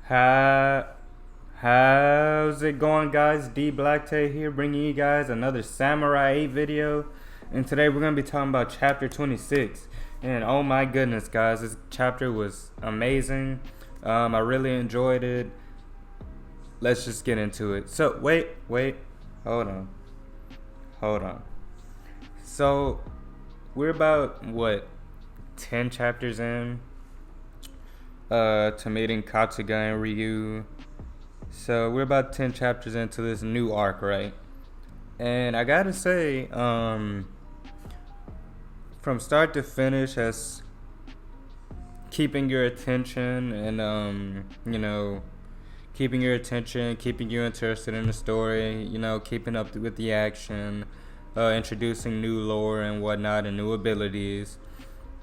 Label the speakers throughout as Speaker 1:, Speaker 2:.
Speaker 1: Ha- How's it going, guys? D Black Tay here, bringing you guys another Samurai 8 video. And today we're going to be talking about chapter 26. And oh my goodness, guys, this chapter was amazing. I really enjoyed it. Let's just get into it. So, wait, hold on. So, we're about, 10 chapters in to meeting Katsuga and Ryu. So we're about 10 chapters into this new arc, right? And I gotta say, from start to finish, as keeping your attention and keeping your attention, keeping you interested in the story, keeping up with the action, introducing new lore and whatnot and new abilities.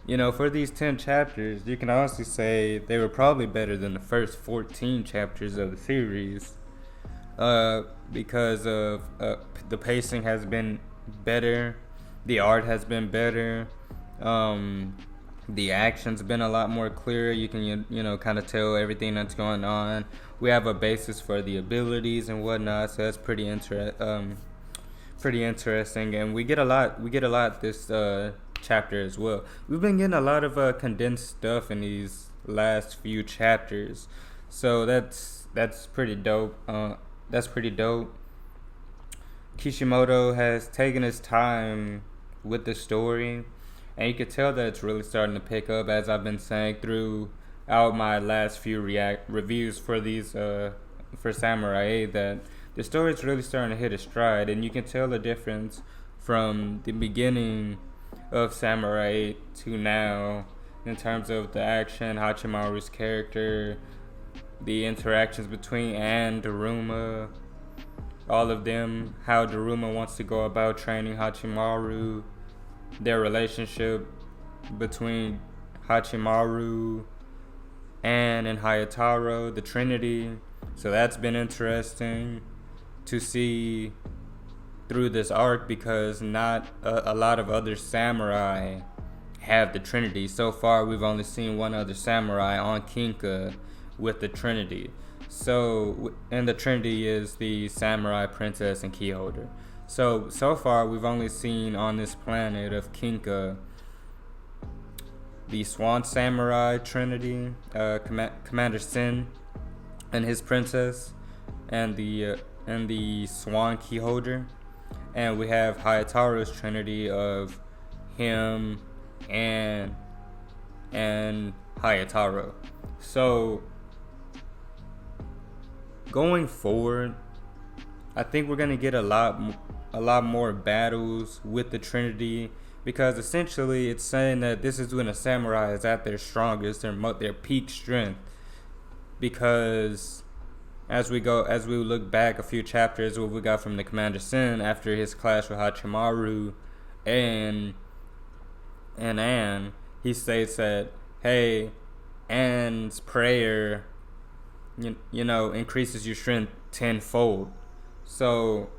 Speaker 1: For these 10 chapters, you can honestly say they were probably better than the first 14 chapters of the series, because of the pacing has been better, the art has been better, the action's been a lot more clear. You can kind of tell everything that's going on. We have a basis for the abilities and whatnot, so that's pretty interesting, and we get a lot this chapter as well. We've been getting a lot of condensed stuff in these last few chapters, so that's pretty dope. Kishimoto has taken his time with the story, and you can tell that it's really starting to pick up, as I've been saying throughout my last few reviews for these for Samurai 8, that the story is really starting to hit a stride, and you can tell the difference from the beginning of Samurai 8 to now in terms of the action, Hachimaru's character, the interactions between Anne, Daruma, all of them, how Daruma wants to go about training Hachimaru, their relationship between Hachimaru, Anne, and Hayataro, the Trinity. So that's been interesting to see through this arc, because not a lot of other samurai have the Trinity. So far, we've only seen one other samurai on Kinka with the Trinity. And the Trinity is the samurai princess and keyholder. So far, we've only seen on this planet of Kinka the Swan Samurai Trinity, Commander Sin and his princess, and the Swan Keyholder. And we have Hayataro's Trinity of him and Hayataro. So going forward, I think we're gonna get a lot more battles with the Trinity, because essentially it's saying that this is when a samurai is at their strongest, their peak strength. Because as we look back a few chapters, what we got from the Commander Sin after his clash with Hachimaru and Anne, he states that, hey, Anne's prayer, increases your strength tenfold. So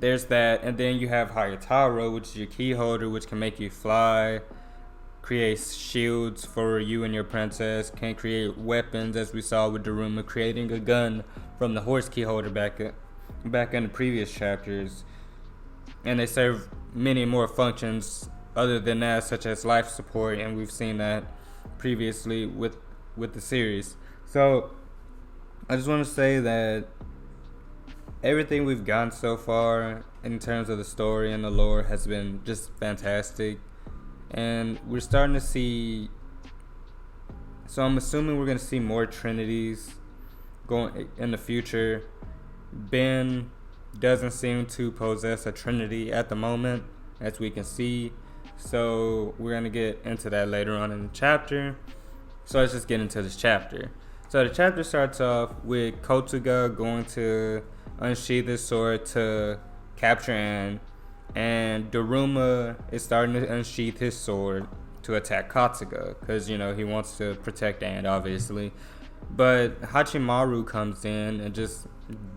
Speaker 1: there's that, and then you have Hayataro, which is your key holder, which can make you fly, creates shields for you and your princess, can create weapons, as we saw with Daruma creating a gun from the horse key holder back in the previous chapters. And they serve many more functions other than that, such as life support, and we've seen that previously with the series. So I just want to say that everything we've gotten so far in terms of the story and the lore has been just fantastic. And we're starting to see, so I'm assuming we're going to see more Trinities going in the future. Ben doesn't seem to possess a Trinity at the moment, as we can see. So we're going to get into that later on in the chapter. So let's just get into this chapter. So the chapter starts off with Kotsuga going to unsheath his sword to capture Anne, and Daruma is starting to unsheath his sword to attack Kotsuga, because he wants to protect Anne, obviously. But Hachimaru comes in and just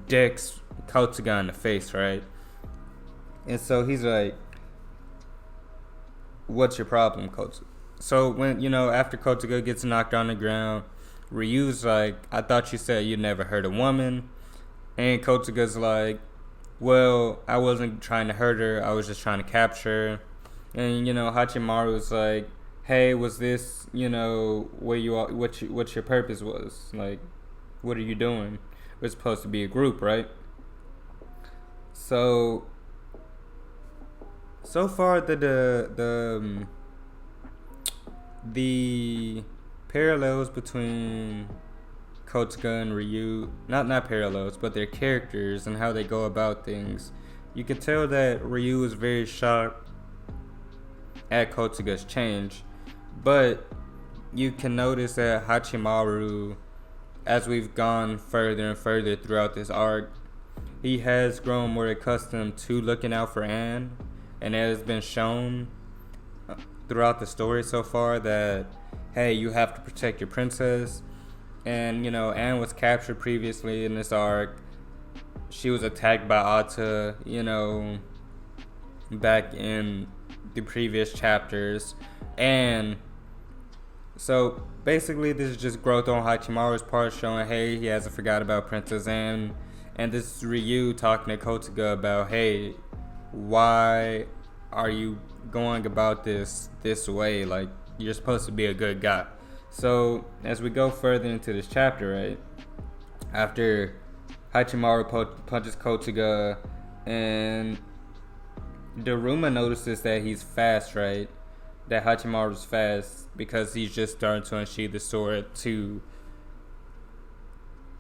Speaker 1: decks Kotsuga in the face, right? And so he's like, "What's your problem, Kotsuga?" So when after Kotsuga gets knocked on the ground, Ryu's like, I thought you said you never hurt a woman. And Kosuga's like, well, I wasn't trying to hurt her. I was just trying to capture her. And, Hachimaru's like, hey, was this, where you are, what your purpose was? Like, what are you doing? We're supposed to be a group, right? So far the parallels between Kosuga and Ryu, not parallels, but their characters and how they go about things. You can tell that Ryu is very shocked at Kosuga's change, but you can notice that Hachimaru, as we've gone further and further throughout this arc, he has grown more accustomed to looking out for Anne, and it has been shown throughout the story so far that, hey, you have to protect your princess. And, Anne was captured previously in this arc. She was attacked by Ata, back in the previous chapters. And so basically this is just growth on Hachimaru's part, showing, hey, he hasn't forgot about Princess Anne. And this is Ryu talking to Kosuga about, hey, why are you going about this way? Like, you're supposed to be a good guy. So as we go further into this chapter, right, after Hachimaru punches Kosuga, and Daruma notices that he's fast, right? That Hachimaru's fast because he's just starting to unsheath the sword to,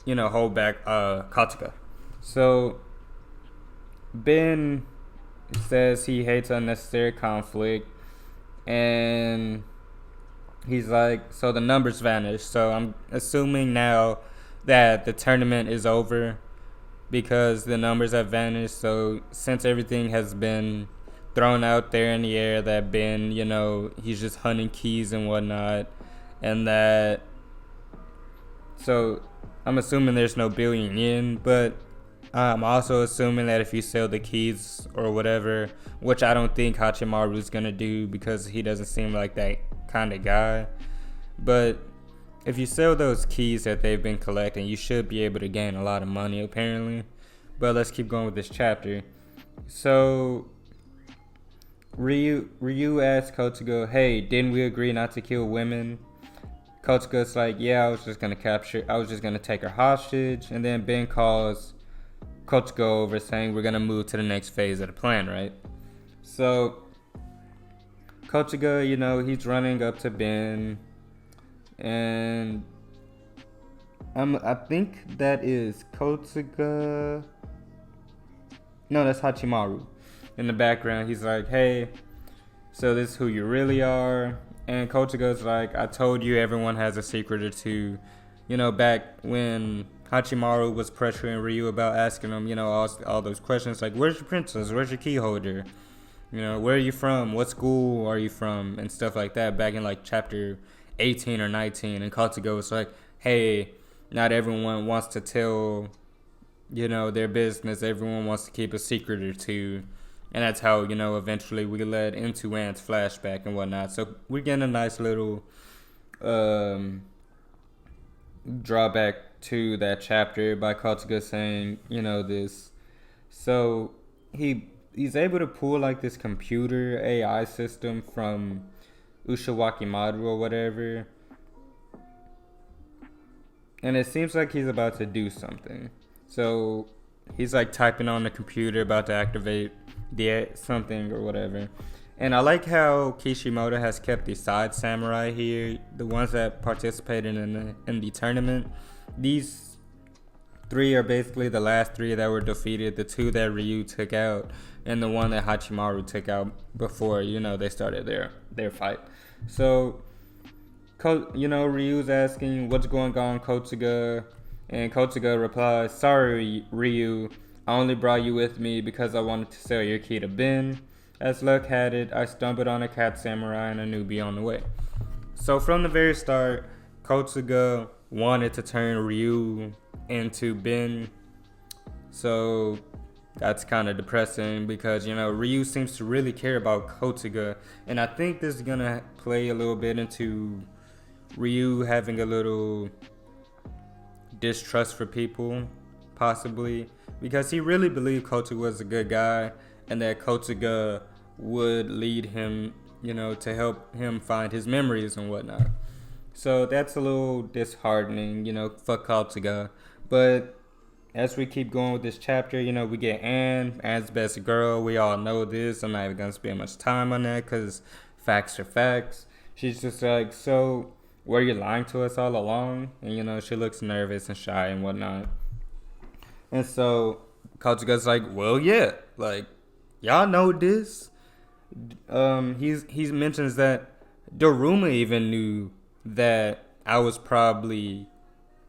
Speaker 1: hold back Kosuga. So Ben says he hates unnecessary conflict, and he's like, so the numbers vanish. So I'm assuming now that the tournament is over because the numbers have vanished. So since everything has been thrown out there in the air, that Ben, he's just hunting keys and whatnot, and that, so I'm assuming there's no billion yen, but I'm also assuming that if you sell the keys or whatever, which I don't think Hachimaru's gonna do because he doesn't seem like that kind of guy, but if you sell those keys that they've been collecting, you should be able to gain a lot of money apparently. But let's keep going with this chapter. So Ryu asks Kosuga, hey, didn't we agree not to kill women? Kosuga's like, yeah, I was just gonna take her hostage. And then Ben calls Kosuga over saying we're gonna move to the next phase of the plan, right? So Kosuga, he's running up to Ben, and I think that is Kosuga. No, that's Hachimaru. In the background, he's like, hey, so this is who you really are. And Kosuga's like, I told you everyone has a secret or two. Back when Hachimaru was pressuring Ryu about asking him, all those questions like, where's your princess? Where's your key holder? Where are you from? What school are you from? And stuff like that back in like chapter 18 or 19. And Kosuga was like, hey, not everyone wants to tell, their business. Everyone wants to keep a secret or two. And that's how, eventually we led into Anne's flashback and whatnot. So we're getting a nice little drawback to that chapter by Kosuga saying, this. So he's able to pull like this computer AI system from Ushiwaki Maru or whatever. And it seems like he's about to do something. So he's like typing on the computer, about to activate the something or whatever. And I like how Kishimoto has kept the side samurai here, the ones that participated in the tournament. These three are basically the last three that were defeated, the two that Ryu took out, and the one that Hachimaru took out before, they started their fight. So, Ryu's asking, what's going on, Kosuga? And Kosuga replies, sorry, Ryu, I only brought you with me because I wanted to sell your key to Ben. As luck had it, I stumbled on a cat samurai and a newbie on the way. So from the very start, Kosuga wanted to turn Ryu into Ben. So that's kind of depressing because, Ryu seems to really care about Kosuga. And I think this is going to play a little bit into Ryu having a little distrust for people, possibly, because he really believed Kotuga was a good guy and that Kotuga would lead him, to help him find his memories and whatnot. So that's a little disheartening, for Kotuga. But as we keep going with this chapter, we get Anne's best girl. We all know this. I'm not even going to spend much time on that because facts are facts. She's just like, so were you lying to us all along? And, she looks nervous and shy and whatnot. And so Kotuga's like, well, yeah, like, y'all know this. He mentions that Daruma even knew that I was probably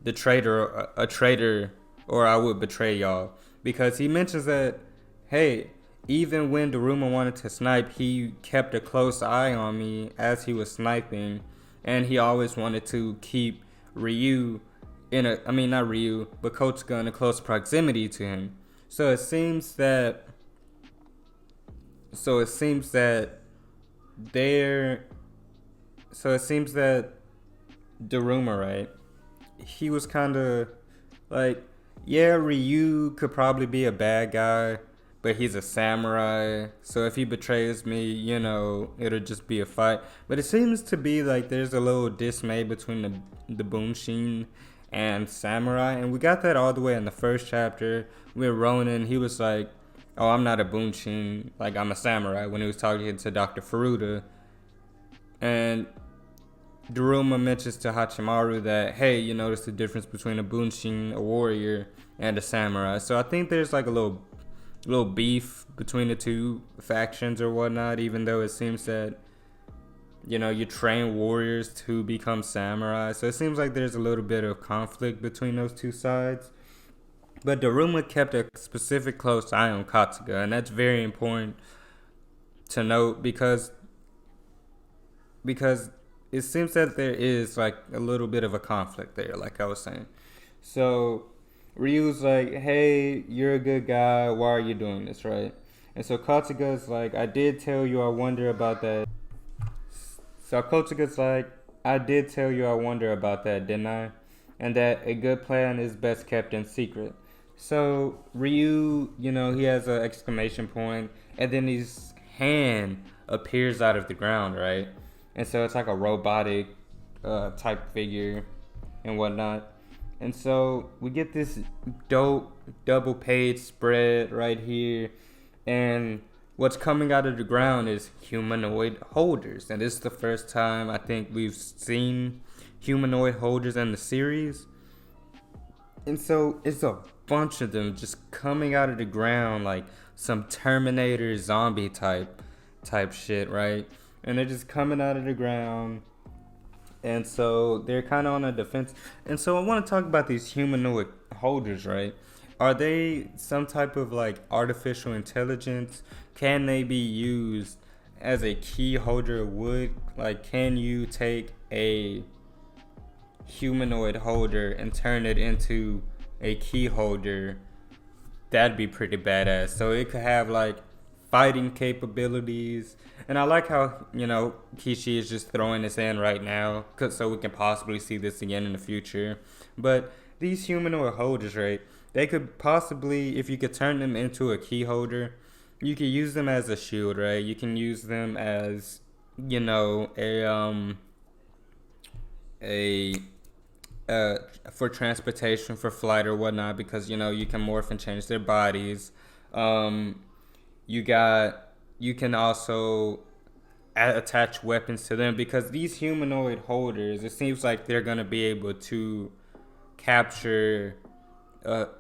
Speaker 1: the traitor, a traitor, or I would betray y'all. Because he mentions that, hey, even when Daruma wanted to snipe, he kept a close eye on me as he was sniping. And he always wanted to keep Ryu not Ryu, but Kotuga in a close proximity to him. So it seems that Daruma, right? He was kind of like, yeah, Ryu could probably be a bad guy, but he's a samurai. So if he betrays me, it'll just be a fight. But it seems to be like there's a little dismay between the Bunshin and samurai, and we got that all the way in the first chapter with Ronin. He was like, oh, I'm not a Bunshin, like I'm a samurai, when he was talking to Dr. Furuta. And Daruma mentions to Hachimaru that, hey, you notice the difference between a Bunshin, a warrior, and a samurai. So I think there's like a little beef between the two factions or whatnot, even though it seems that, you train warriors to become samurai. So it seems like there's a little bit of conflict between those two sides. But Daruma kept a specific close eye on Kotuga, and that's very important to note because it seems that there is like a little bit of a conflict there, like I was saying. So Ryu's like, hey, you're a good guy, why are you doing this, right? And so Kotuga's like, I did tell you I wonder about that. So Kotuga's like, I did tell you I wonder about that, didn't I? And that a good plan is best kept in secret. So Ryu, he has an exclamation point, and then his hand appears out of the ground, right? And so it's like a robotic type figure and whatnot. And so we get this dope double page spread right here. And what's coming out of the ground is humanoid holders. And this is the first time I think we've seen humanoid holders in the series. And so it's a bunch of them just coming out of the ground like some Terminator zombie type shit, right? And they're just coming out of the ground. And so they're kind of on a defense. And so I want to talk about these humanoid holders, right? Are they some type of like artificial intelligence? Can they be used as a key holder would? Like, can you take a humanoid holder and turn it into a key holder? That'd be pretty badass. So it could have like fighting capabilities. And I like how, Kishi is just throwing this in right now so we can possibly see this again in the future. But these humanoid holders, right, they could possibly, if you could turn them into a key holder, you could use them as a shield, right? You can use them as, for transportation, for flight or whatnot, because, you can morph and change their bodies. You can also attach weapons to them, because these humanoid holders, it seems like they're going to be able to capture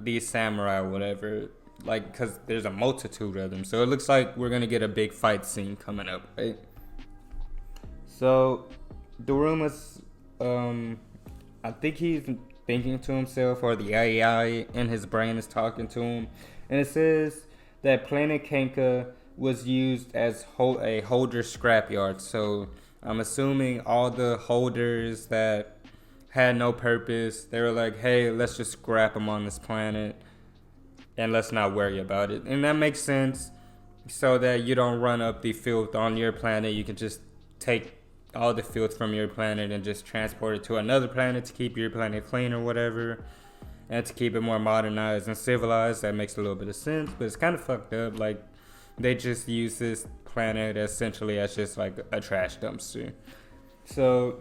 Speaker 1: these samurai or whatever, like, because there's a multitude of them. So it looks like we're going to get a big fight scene coming up, right? So Daruma's, I think he's thinking to himself, or the AI in his brain is talking to him, and it says that Planet Kenka was used as a holder scrapyard. So I'm assuming all the holders that had no purpose, they were like, hey, let's just scrap them on this planet and let's not worry about it. And that makes sense, so that you don't run up the filth on your planet. You can just take all the filth from your planet and just transport it to another planet to keep your planet clean or whatever. and to keep it more modernized and civilized. That makes a little bit of sense, but it's kind of fucked up. Like, they just use this planet essentially as just like a trash dumpster. So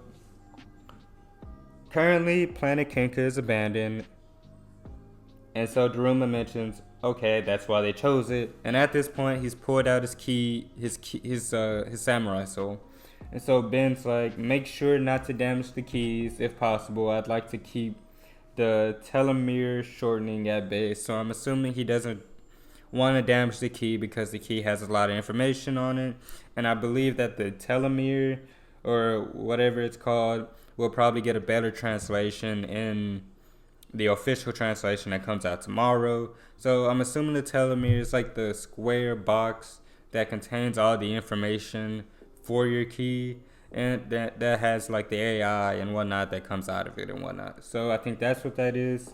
Speaker 1: currently, Planet Kinka is abandoned, and so Daruma mentions, okay, that's why they chose it. And at this point, he's pulled out his samurai soul. And so Ben's like, make sure not to damage the keys if possible. I'd like to keep the telomere shortening at bay. So I'm assuming he doesn't want to damage the key because the key has a lot of information on it. And I believe that the telomere, or whatever it's called, will probably get a better translation in the official translation that comes out tomorrow. So I'm assuming the telomere is like the square box that contains all the information for your key, and that has like the AI and whatnot that comes out of it and whatnot. So I think that's what that is.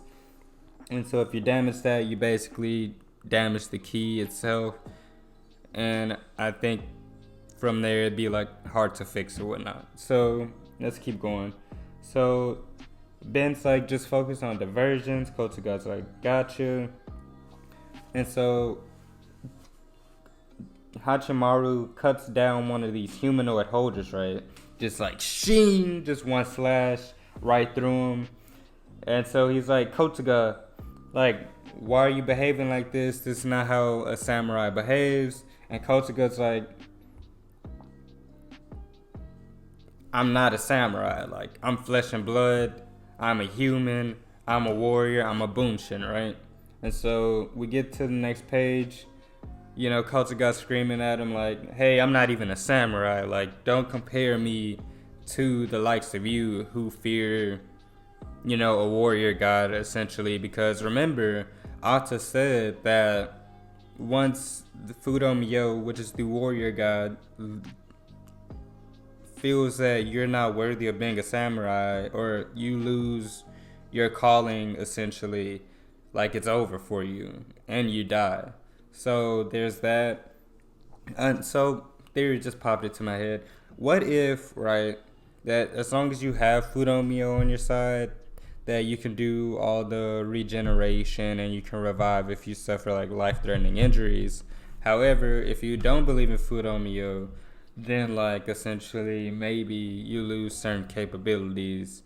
Speaker 1: And so if you damage that, you basically damage the key itself. And I think from there it'd be like hard to fix or whatnot. So let's keep going. So Ben's like, just focus on diversions. Kotoga's like, gotcha. And so Hachimaru cuts down one of these humanoid holders, right? Just like shing, just one slash right through him. And so he's like, Kotoga, like, why are you behaving like this? This is not how a samurai behaves. And Kotoga's like, I'm not a samurai. Like, I'm flesh and blood. I'm a human. I'm a warrior. I'm a bunshin, right? And so we get to the next page. You know, Kotoga's screaming at him like, hey, I'm not even a samurai. Like, don't compare me to the likes of you who fear, you know, a warrior god, essentially. Because remember, Ata said that once the Fudomyo, which is the warrior god, feels that you're not worthy of being a samurai, or you lose your calling, essentially, like it's over for you and you die. So there's that. And so theory just popped into my head. What if, right, that as long as you have Fudomyo on your side, that you can do all the regeneration and you can revive if you suffer like life-threatening injuries. However, if you don't believe in Fudomyo, then like essentially maybe you lose certain capabilities.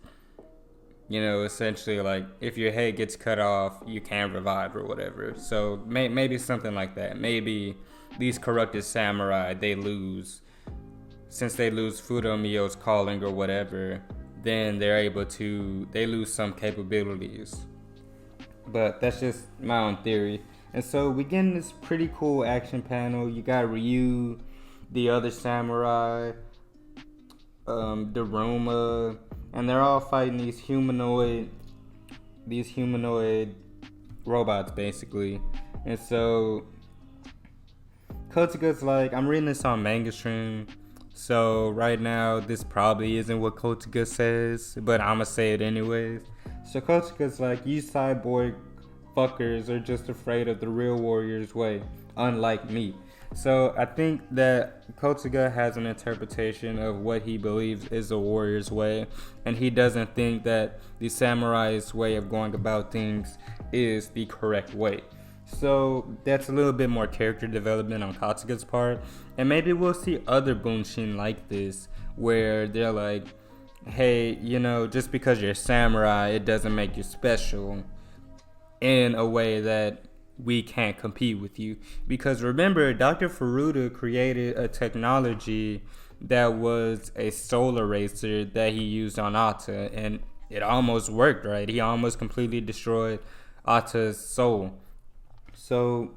Speaker 1: You know, essentially like if your head gets cut off, you can't revive or whatever. So maybe something like that. Maybe these corrupted samurai, since they lose Fudomyo's calling or whatever, then they lose some capabilities. But that's just my own theory. And so we get in this pretty cool action panel. You got Ryu, the other samurai, Daruma, and they're all fighting these humanoid robots, basically. And so Kotoga's like, I'm reading this on Manga Stream, so right now this probably isn't what Kotoga says, but I'ma say it anyways. So Kotoga's like, you cyborg fuckers are just afraid of the real warrior's way, unlike me. So I think that Kotoga has an interpretation of what he believes is a warrior's way, and he doesn't think that the samurai's way of going about things is the correct way. So that's a little bit more character development on Kotoga's part, and maybe we'll see other bunshin like this, where they're like, hey, you know, just because you're a samurai, it doesn't make you special in a way that we can't compete with you. Because remember, Dr. Furuta created a technology that was a soul eraser that he used on Ata, and it almost worked, right? He almost completely destroyed Ata's soul. So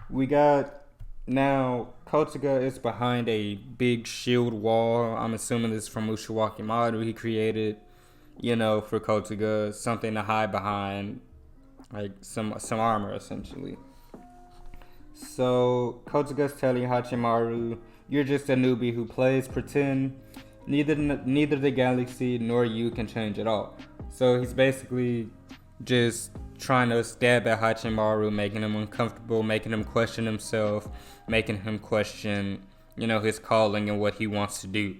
Speaker 1: we got now Kotoga is behind a big shield wall. I'm assuming this is from Ushiwaki Maru. He created, you know, for Kotoga, something to hide behind, like some armor essentially. So Kotoga's telling Hachimaru, you're just a newbie who plays pretend. Neither the galaxy nor you can change at all. So he's basically just trying to stab at Hachimaru, making him uncomfortable, making him question himself, making him question, you know, his calling and what he wants to do.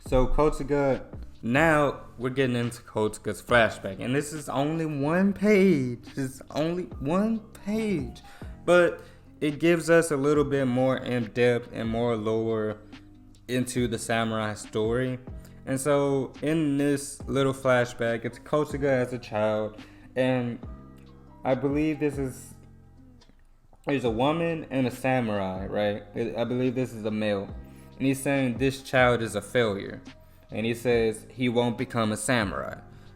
Speaker 1: So Kotoga Now we're getting into Kosuke's flashback, and this is only one page. It's only one page, but it gives us a little bit more in depth and more lore into the samurai story. And so in this little flashback, it's Kosuke as a child, and I believe there's a woman and a samurai, right? I believe this is a male, and he's saying this child is a failure, and he says he won't become a samurai.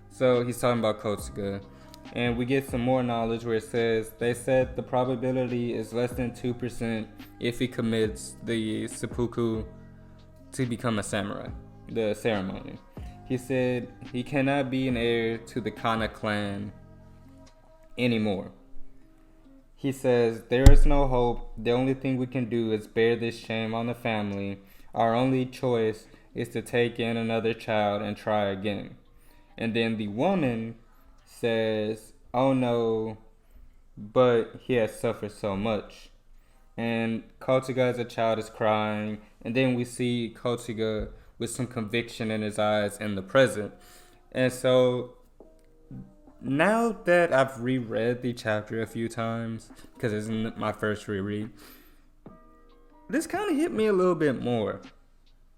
Speaker 1: So he's talking about Kosuke, and we get some more knowledge where it says they said the probability is less than 2% if he commits the seppuku to become a samurai, the ceremony. He said he cannot be an heir to the Kana clan anymore. He says, there is no hope. The only thing we can do is bear this shame on the family. Our only choice is to take in another child and try again. And then the woman says, oh no, but he has suffered so much. And Kosuke as a child is crying. And then we see Kosuke with some conviction in his eyes in the present. And so now that I've reread the chapter a few times, because it's my first reread, this kind of hit me a little bit more.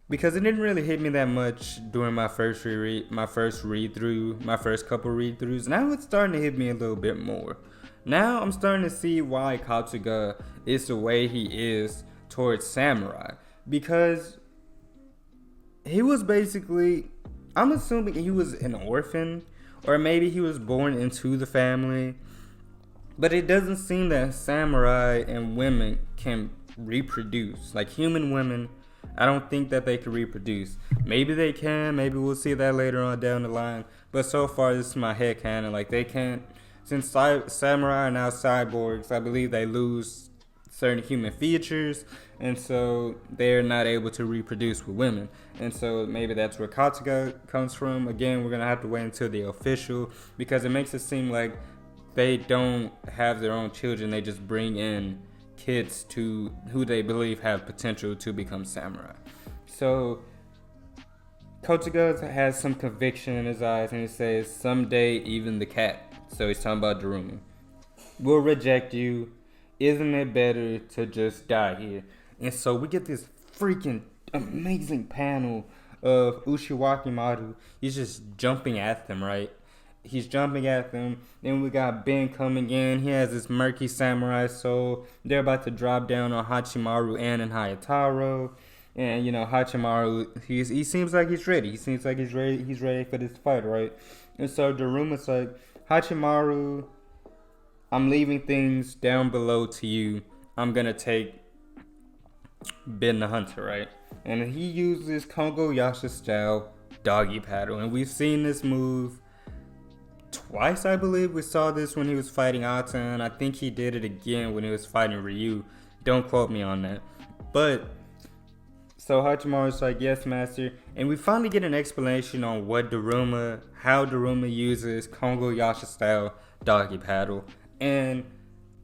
Speaker 1: Because it didn't really hit me that much during my first read-through, my first couple read-throughs. Now it's starting to hit me a little bit more. Now I'm starting to see why Kosuke is the way he is towards samurai. Because he was basically, I'm assuming he was an orphan, or maybe he was born into the family. But it doesn't seem that samurai and women can reproduce. Like human women, I don't think that they can reproduce. Maybe they can. Maybe we'll see that later on down the line. But so far, this is my headcanon. Like they can't. Since samurai are now cyborgs, I believe they lose certain human features. And so they're not able to reproduce with women. And so maybe that's where Kosuke comes from. Again, we're going to have to wait until the official. Because it makes it seem like they don't have their own children. They just bring in kids to who they believe have potential to become samurai. So Kosuke has some conviction in his eyes, and he says, someday even the cat, so he's talking about Daruma, will reject you. Isn't it better to just die here? And so we get this freaking amazing panel of Ushiwaki Maru. He's just jumping at them, right? He's jumping at them. Then we got Ben coming in. He has this murky samurai soul. They're about to drop down on Hachimaru and Hayataro. And, you know, Hachimaru, he seems like he's ready. He seems like he's ready for this fight, right? And so Daruma's like, Hachimaru, I'm leaving things down below to you. I'm going to take Ben the Hunter, right? And he uses Kongo Yasha style doggy paddle. And we've seen this move twice, I believe. We saw this when he was fighting Ata, and I think he did it again when he was fighting Ryu. Don't quote me on that. But so Hachimaru's like, yes, master. And we finally get an explanation on how Daruma uses Kongo Yasha style doggy paddle. And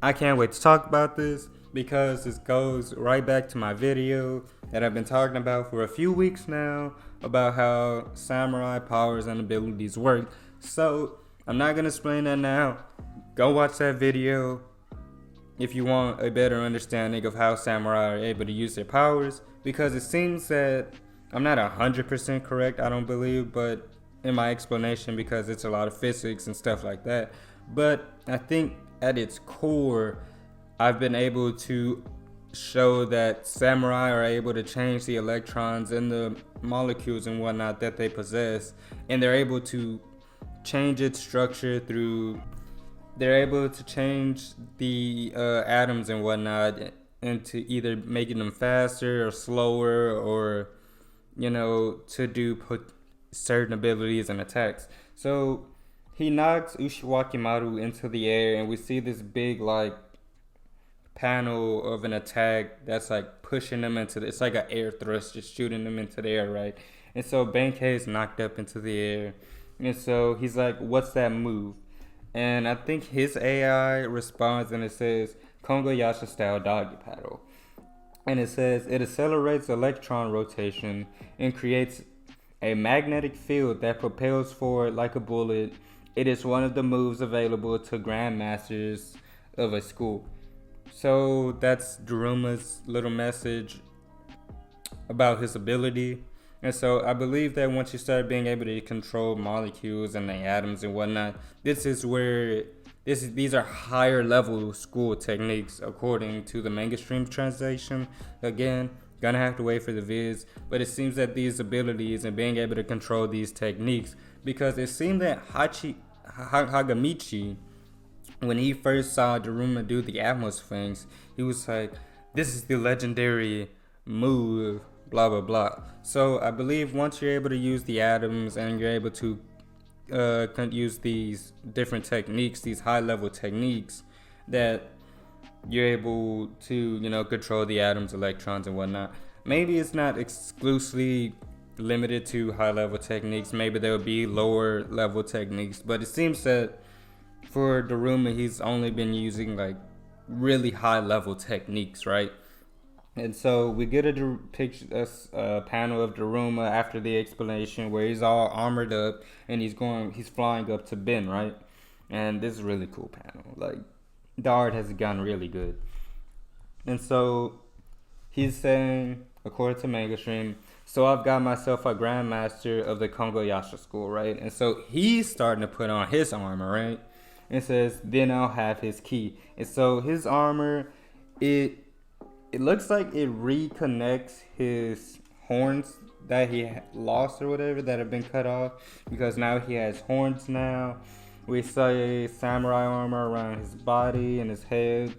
Speaker 1: I can't wait to talk about this, because this goes right back to my video that I've been talking about for a few weeks now about how samurai powers and abilities work. So I'm not going to explain that now. Go watch that video if you want a better understanding of how samurai are able to use their powers, because it seems that I'm not 100% correct, I don't believe, but in my explanation, because it's a lot of physics and stuff like that. But I think at its core, I've been able to show that samurai are able to change the electrons and the molecules and whatnot that they possess, and they're able to change its structure they're able to change the atoms and whatnot into either making them faster or slower, or, you know, to put certain abilities and attacks. So he knocks Ushiwaki Maru into the air, and we see this big, like, panel of an attack that's like pushing them it's like an air thrust, just shooting them into the air, right? And so Benkei is knocked up into the air, and so he's like, what's that move? And I think his AI responds, and it says Kongo Yasha style doggy paddle, and it says it accelerates electron rotation and creates a magnetic field that propels forward like a bullet. It is one of the moves available to grandmasters of a school. So that's Daruma's little message about his ability. And so I believe that once you start being able to control molecules and the atoms and whatnot, this is where these are higher level school techniques according to the manga stream translation. Again, gonna have to wait for the vids, but it seems that these abilities and being able to control these techniques, because it seemed that Hagamichi, when he first saw Daruma do the Atmos things, he was like, "This is the legendary move, blah blah blah." So I believe once you're able to use the atoms and you're able to use these different techniques, these high level techniques, that you're able to, control the atoms, electrons, and whatnot. Maybe it's not exclusively limited to high level techniques. Maybe there'll be lower level techniques, but it seems that for Daruma, he's only been using like really high level techniques, right? And so we get a picture, a panel of Daruma after the explanation where he's all armored up and he's flying up to Ben, right? And this is a really cool panel. Like, the art has gotten really good. And so he's saying, according to Megastream, so I've got myself a grandmaster of the Kongoyasha school, right? And so he's starting to put on his armor, right? And says, then I'll have his key. And so his armor, it looks like it reconnects his horns that he lost or whatever, that have been cut off, because now he has horns now. We see samurai armor around his body and his head.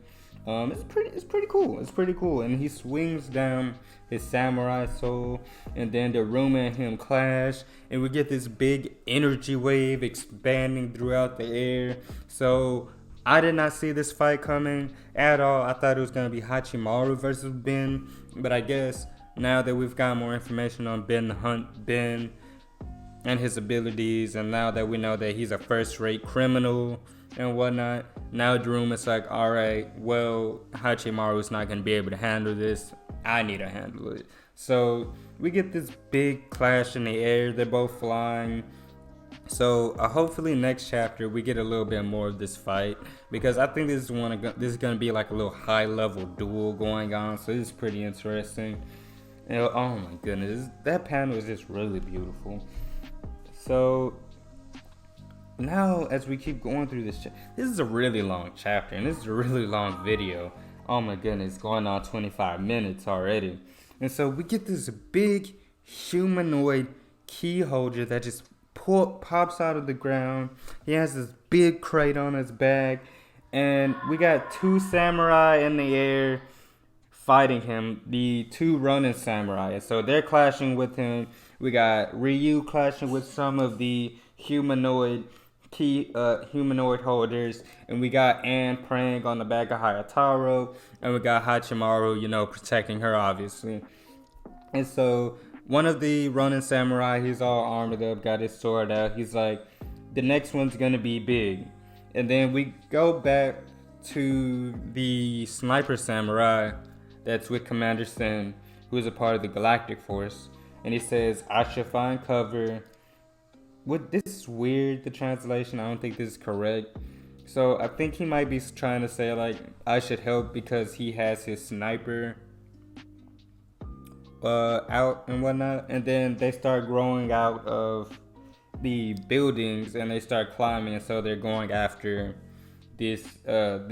Speaker 1: It's pretty cool. It's pretty cool. And he swings down his samurai soul, and then Daruma and him clash, and we get this big energy wave expanding throughout the air. So I did not see this fight coming at all. I thought it was going to be Hachimaru versus Ben, but I guess now that we've got more information on Ben and his abilities, and now that we know that he's a first-rate criminal and whatnot, now Daruma's like, alright, well, Hachimaru's not going to be able to handle this. I need to handle it. So we get this big clash in the air. They're both flying. So hopefully next chapter we get a little bit more of this fight, because I think this is going to be like a little high level duel going on. So this is pretty interesting. And, oh my goodness, that panel is just really beautiful. So now as we keep going through this is a really long chapter, and this is a really long video. Oh my goodness, going on 25 minutes already. And so we get this big humanoid key holder that just pops out of the ground. He has this big crate on his back, and we got two samurai in the air fighting him, the two running samurai. And so they're clashing with him. We got Ryu clashing with some of the humanoid holders, and we got Anne praying on the back of Hayataro, and we got Hachimaru, protecting her, obviously. And so one of the running samurai, he's all armored up, got his sword out. He's like, the next one's gonna be big. And then we go back to the sniper samurai that's with Commander Sen, who is a part of the Galactic Force. And he says, I should find cover. This is weird, the translation. I don't think this is correct. So I think he might be trying to say, like, I should help because he has his sniper out and whatnot. And then they start growing out of the buildings and they start climbing, and so they're going after the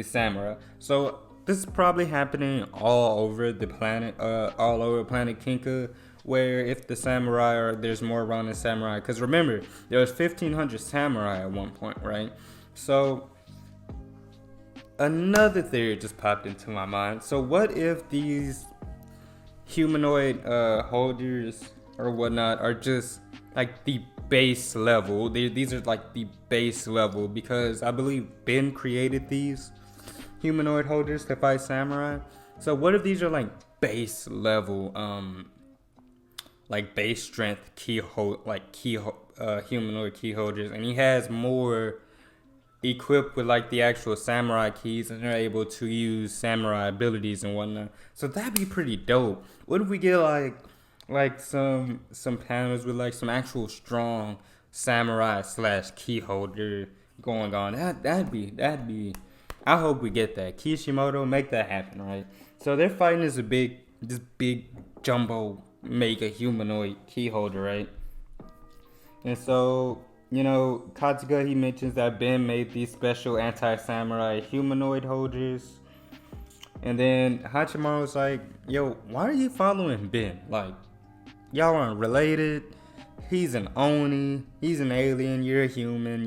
Speaker 1: samurai. So this is probably happening all over the planet, all over planet Kinka, where if the samurai, or there's more running samurai, because remember, there was 1,500 samurai at one point, right? So another theory just popped into my mind. So what if these humanoid holders or whatnot are just like the base level? These are like the base level, because I believe Ben created these humanoid holders to fight samurai. So what if these are like base level, like base strength humanoid key holders, and he has more equipped with like the actual samurai keys, and they're able to use samurai abilities and whatnot. So that'd be pretty dope. What if we get like like some panels with like some actual strong samurai slash key holder going on. That'd be. I hope we get that. Kishimoto, make that happen, right? So they're fighting this big jumbo mega humanoid key holder, right? And so, Katsuga, he mentions that Ben made these special anti-samurai humanoid holders. And then Hachimaru's like, yo, why are you following Ben? Like, y'all aren't related. He's an Oni. He's an alien. You're a human.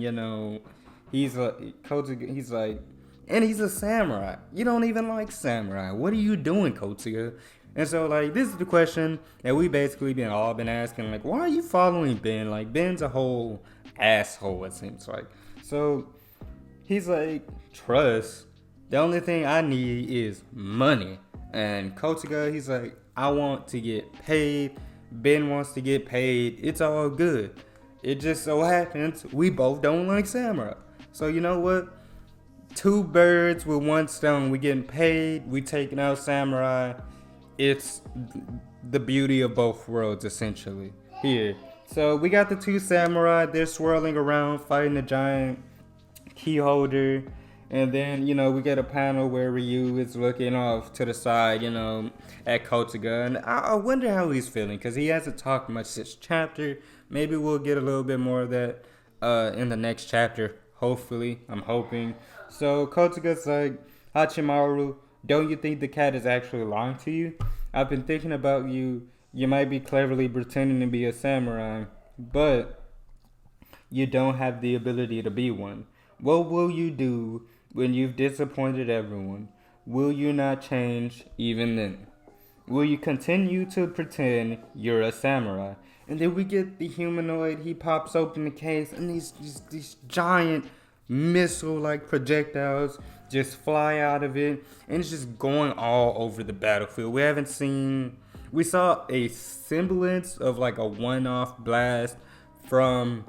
Speaker 1: He's Kotsuga. He's like, and he's a samurai. You don't even like samurai. What are you doing, Kotsuga? And so, like, this is the question that we basically been asking. Like, why are you following Ben? Like, Ben's a whole asshole. It seems like. So he's like, trust. The only thing I need is money. And Kotsuga, he's like, I want to get paid. Ben wants to get paid. It's all good. It just so happens we both don't like samurai. So you know what? Two birds with one stone. We getting paid. We taking out samurai. It's the beauty of both worlds, essentially. Here. So we got the two samurai. They're swirling around, fighting the giant key holder. And then, we get a panel where Ryu is looking off to the side, at Kotsuga. And I wonder how he's feeling, because he hasn't talked much this chapter. Maybe we'll get a little bit more of that in the next chapter, hopefully. I'm hoping. So Kotsuga's like, Hachimaru, don't you think the cat is actually lying to you? I've been thinking about you. You might be cleverly pretending to be a samurai, but you don't have the ability to be one. What will you do when you've disappointed everyone? Will you not change even then? Will you continue to pretend you're a samurai? And then we get the humanoid. He pops open the case, and these giant missile-like projectiles just fly out of it, and it's just going all over the battlefield. We saw a semblance of like a one-off blast from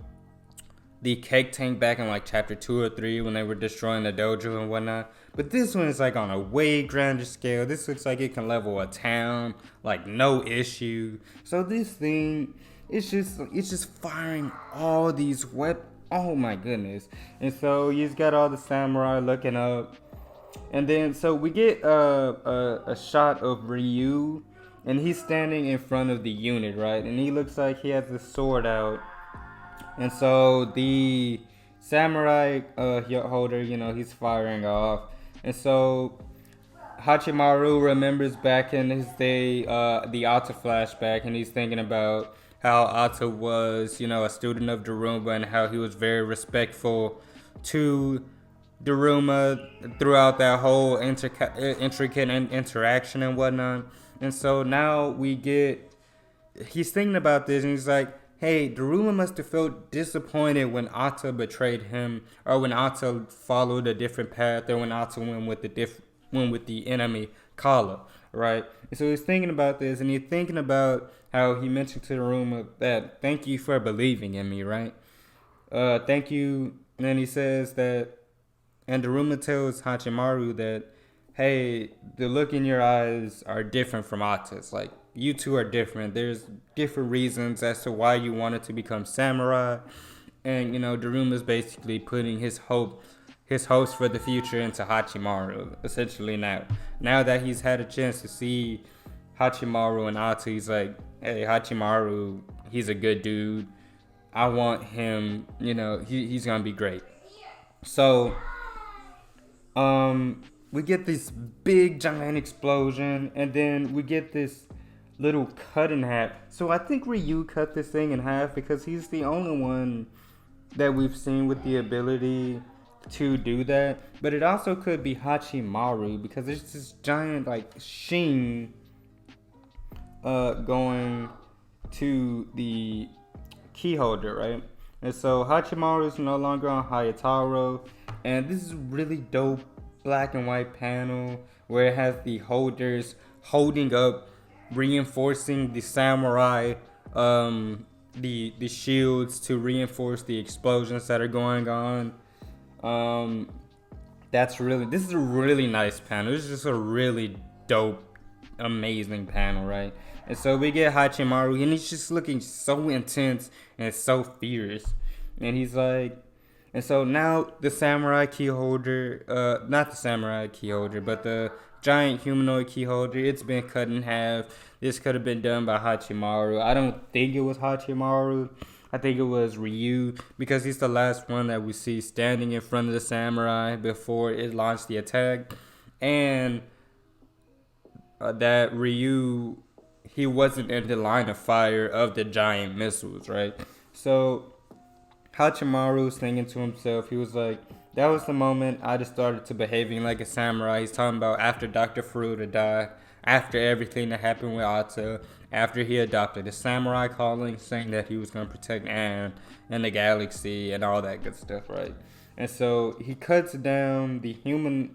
Speaker 1: the cake tank back in like chapter 2 or 3 when they were destroying the dojo and whatnot. But this one is like on a way grander scale. This looks like it can level a town, like no issue. So this thing, it's just firing all these weapons. Oh my goodness. And so you just got all the samurai looking up. And then so we get a shot of Ryu, and he's standing in front of the unit, right? And he looks like he has his sword out. And so the samurai holder, he's firing off. And so Hachimaru remembers back in his day, the Ata flashback, and he's thinking about how Ata was, a student of Daruma, and how he was very respectful to Daruma throughout that whole intricate interaction and whatnot. And so now he's thinking about this, and he's like, hey, Daruma must have felt disappointed when Ata betrayed him, or when Ata followed a different path, or when Ata went with the enemy Kala, right? And so he's thinking about this, and he's thinking about how he mentioned to Daruma that thank you for believing in me, right? Thank you. And then he says that, and Daruma tells Hachimaru that, hey, the look in your eyes are different from Ata's. Like, you two are different. There's different reasons as to why you wanted to become samurai. And, Daruma's basically putting his hopes for the future into Hachimaru, essentially now. Now that he's had a chance to see Hachimaru and Ata, he's like, hey, Hachimaru, he's a good dude. I want him, he's going to be great. So, we get this big giant explosion, and then we get this little cut in half. So I think Ryu cut this thing in half because he's the only one that we've seen with the ability to do that. But it also could be Hachimaru, because there's this giant like sheen going to the key holder, right? And so Hachimaru is no longer on Hayataro, and this is really dope black and white panel where it has the holders holding up, reinforcing the samurai, the shields to reinforce the explosions that are going on. This is a really nice panel. This is just a really dope, amazing panel, right? And so we get Hachimaru, and he's just looking so intense and so fierce. And he's like, and so now the samurai key holder, not the samurai key holder, but the giant humanoid key holder, it's been cut in half. This could have been done by Hachimaru. I don't think it was Hachimaru. I think it was Ryu, because he's the last one that we see standing in front of the samurai before it launched the attack. And that Ryu, he wasn't in the line of fire of the giant missiles, right? So Hachimaru was thinking to himself, he was like, that was the moment I just started to behaving like a samurai. He's talking about after Dr. Furuta died, after everything that happened with Ata, after he adopted the samurai calling, saying that he was going to protect Anne and the galaxy and all that good stuff, right? And so he cuts down the humanoid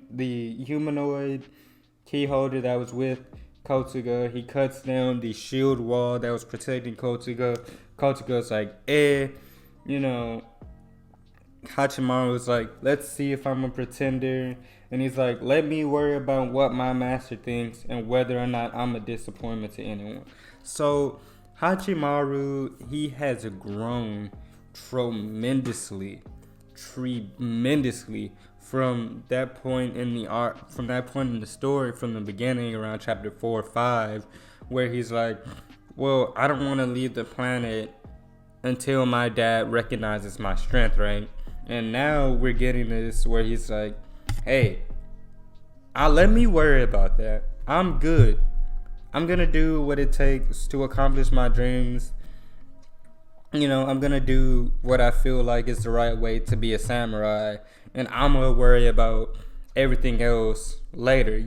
Speaker 1: key holder that was with Kotuga. He cuts down the shield wall that was protecting Kotuga. Kotuga's like, you know, Hachimaru was like, let's see if I'm a pretender. And he's like, let me worry about what my master thinks and whether or not I'm a disappointment to anyone. So Hachimaru, he has grown tremendously from that point in the art, from that point in the story, from the beginning around chapter 4 or 5, where he's like, well, I don't want to leave the planet until my dad recognizes my strength, right? And now we're getting this where he's like, hey, let me worry about that. I'm good. I'm gonna do what it takes to accomplish my dreams. You know, I'm gonna do what I feel like is the right way to be a samurai, and I'm gonna worry about everything else later.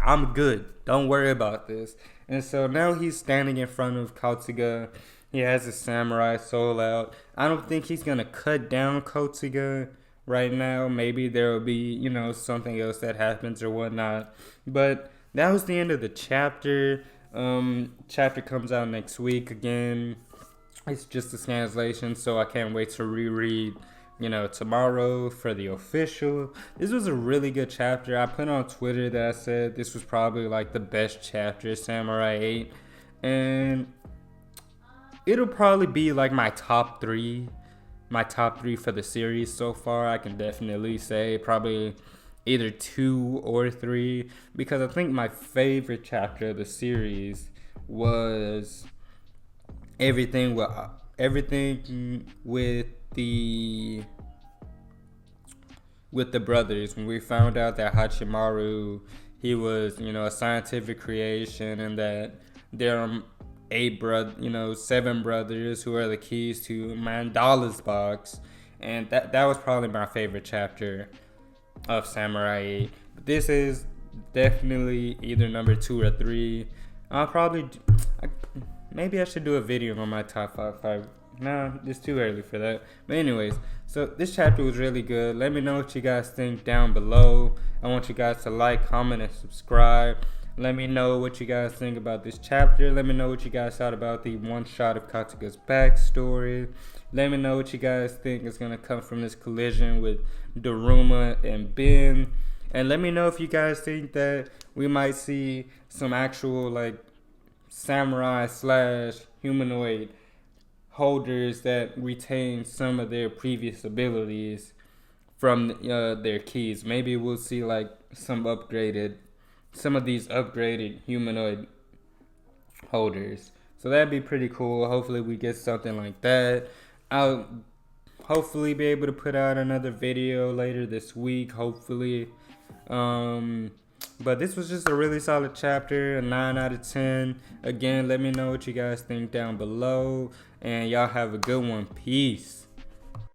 Speaker 1: I'm good. Don't worry about this. And so now he's standing in front of Kotuga. He has his samurai soul out. I don't think he's going to cut down Kotuga right now. Maybe there will be, you know, something else that happens or whatnot. But that was the end of the chapter. Chapter comes out next week again. It's just a translation, so I can't wait to reread, you know, tomorrow for the official. This was a really good chapter. I put on Twitter that I said this was probably like the best chapter of Samurai 8. And it'll probably be like my top three for the series so far. I can definitely say probably either 2 or 3, because I think my favorite chapter of the series was everything with the brothers, when we found out that Hachimaru, he was, you know, a scientific creation, and that there are 7 brothers who are the keys to Mandala's box. And that was probably my favorite chapter of Samurai 8. But this is definitely either number 2 or 3. Maybe I should do a video on my top 5. No, it's too early for that. But anyways, so this chapter was really good. Let me know what you guys think down below. I want you guys to like, comment, and subscribe. Let me know what you guys think about this chapter. Let me know what you guys thought about the one shot of Kotuga's backstory. Let me know what you guys think is going to come from this collision with Daruma and Ben. And let me know if you guys think that we might see some actual like samurai / humanoid holders that retain some of their previous abilities from their keys. Maybe we'll see like some of these upgraded humanoid holders. So that'd be pretty cool. Hopefully we get something like that. I'll hopefully be able to put out another video later this week, hopefully. But this was just a really solid chapter, a 9 out of 10. Again, let me know what you guys think down below. And y'all have a good one. Peace.